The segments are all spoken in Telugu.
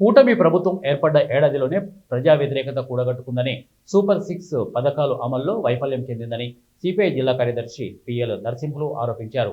కూటమి ప్రభుత్వం ఏర్పడ్డ ఏడాదిలోనే ప్రజా వ్యతిరేకత కూడగట్టుకుందని సూపర్ 6 పథకాలు అమల్లో వైఫల్యం చెందిందని సిపిఐ జిల్లా కార్యదర్శి పిఎల్ నరసింహులు ఆరోపించారు.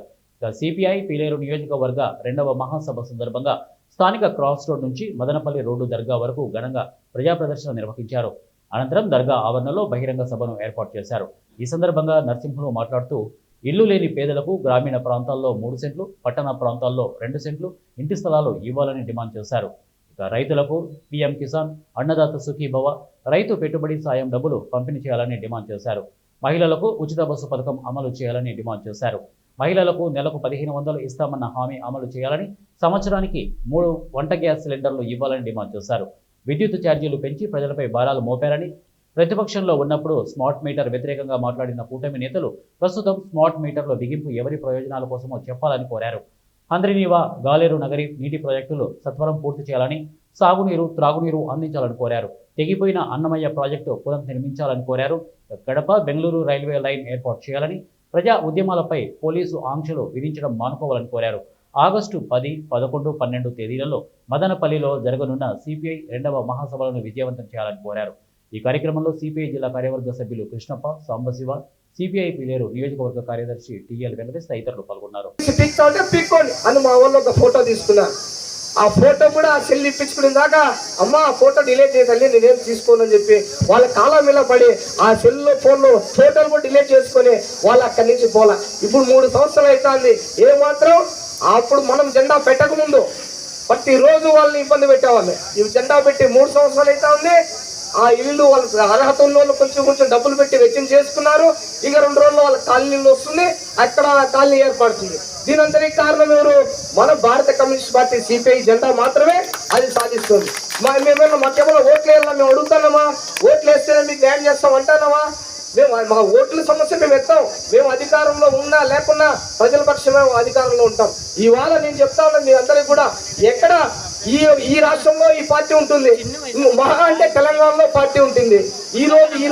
సిపిఐ పీలేరు నియోజకవర్గ 2వ మహాసభ సందర్భంగా స్థానిక క్రాస్ రోడ్ నుంచి మదనపల్లి రోడ్డు దర్గా వరకు ఘనంగా ప్రజా ప్రదర్శన నిర్వహించారు. అనంతరం దర్గా ఆవరణలో బహిరంగ సభను ఏర్పాటు చేశారు. ఈ సందర్భంగా నరసింహులు మాట్లాడుతూ ఇల్లు లేని పేదలకు గ్రామీణ ప్రాంతాల్లో 3 సెంట్లు, పట్టణ ప్రాంతాల్లో 2 సెంట్లు ఇంటి స్థలాలు ఇవ్వాలని డిమాండ్ చేశారు. రైతులకు పీఎం కిసాన్, అన్నదాత సుఖీభవ, రైతు పెట్టుబడి సాయం డబ్బులు పంపిణీ చేయాలని డిమాండ్ చేశారు. మహిళలకు ఉచిత బస్సు పథకం అమలు చేయాలని డిమాండ్ చేశారు. మహిళలకు నెలకు 1500 ఇస్తామన్న హామీ అమలు చేయాలని, సంవత్సరానికి 3 వంట గ్యాస్ సిలిండర్లు ఇవ్వాలని డిమాండ్ చేశారు. విద్యుత్ ఛార్జీలు పెంచి ప్రజలపై భారాలు మోపారని, ప్రతిపక్షంలో ఉన్నప్పుడు స్మార్ట్ మీటర్ వ్యతిరేకంగా మాట్లాడిన కూటమి నేతలు ప్రస్తుతం స్మార్ట్ మీటర్ల బిగింపు ఎవరి ప్రయోజనాల కోసమో చెప్పాలని కోరారు. హంద్రినీవా, గాలేరు నగరి నీటి ప్రాజెక్టులు సత్వరం పూర్తి చేయాలని, సాగునీరు, త్రాగునీరు అందించాలని కోరారు. తెగిపోయిన అన్నమయ్య ప్రాజెక్టు పునర్నిర్మించాలని కోరారు. కడప బెంగళూరు రైల్వే లైన్ ఏర్పాటు చేయాలని, ప్రజా ఉద్యమాలపై పోలీసు ఆంక్షలు విధించడం మానుకోవాలని కోరారు. ఆగస్టు 10, 11, 12 తేదీలలో మదనపల్లిలో జరగనున్న సిపిఐ 2వ మహాసభలను విజయవంతం చేయాలని కోరారు. ఈ కార్యక్రమంలో సిపిఐ జిల్లా కార్యవర్గ సభ్యులు కృష్ణప్ప, సాంబశివ, సిపిఐ పీలేరు నియోజకవర్గ కార్యదర్శి టిఎల్ వెంకటేష్ తదితరులు పాల్గొన్నారు. మా వాళ్ళు ఒక ఫోటో తీసుకున్నారు. ఆ ఫోటో కూడా ఆ సెల్ ఇప్పించుకునే దాకా అమ్మ ఆ ఫోటో డిలీట్ చేయాలి, నేనేం తీసుకోనని చెప్పి వాళ్ళ కాలం మీద పడి ఆ సెల్లో ఫోన్లో ఫోటోలు కూడా డిలీట్ చేసుకొని వాళ్ళు అక్కడి నుంచి పోలా. ఇప్పుడు 3 సంవత్సరాలు అవుతుంది. ఏమాత్రం అప్పుడు మనం జెండా పెట్టకముందు ప్రతిరోజు వాళ్ళని ఇబ్బంది పెట్టేవాళ్ళు. ఇవి జెండా పెట్టి 3 సంవత్సరాలు అవుతా ఉంది. ఆ ఇల్లు వాళ్ళ అర్హత ఉన్న వాళ్ళు కొంచెం డబ్బులు పెట్టి వెచ్చం చేసుకున్నారు. ఇక 2 రోజుల్లో వాళ్ళ కాలనీలు వస్తుంది, అక్కడ కాలనీ ఏర్పడుతుంది. దీనంతరికి కారణం ఎవరు? మన భారత కమ్యూనిస్ట్ పార్టీ సిపిఐ జెండా మాత్రమే అది సాధిస్తుంది. మేమేమన్నా మాకేమన్నా ఓట్లు వేయాలా మేము అడుగుతున్నామా? ఓట్లు వేస్తేనే మీకు న్యాయం చేస్తాం అంటున్నామా? మేము మా ఓట్ల సమస్య మేము ఎత్తాం. మేము అధికారంలో ఉన్నా లేకున్నా ప్రజల పక్షమే అధికారంలో ఉంటాం. ఇవాళ నేను చెప్తా ఉన్నాను మీ అందరికి కూడా, ఎక్కడ ఈ రాష్ట్రంలో ఈ పార్టీ ఉంటుంది, మహా అంటే తెలంగాణలో పార్టీ ఉంటుంది. ఈ రోజు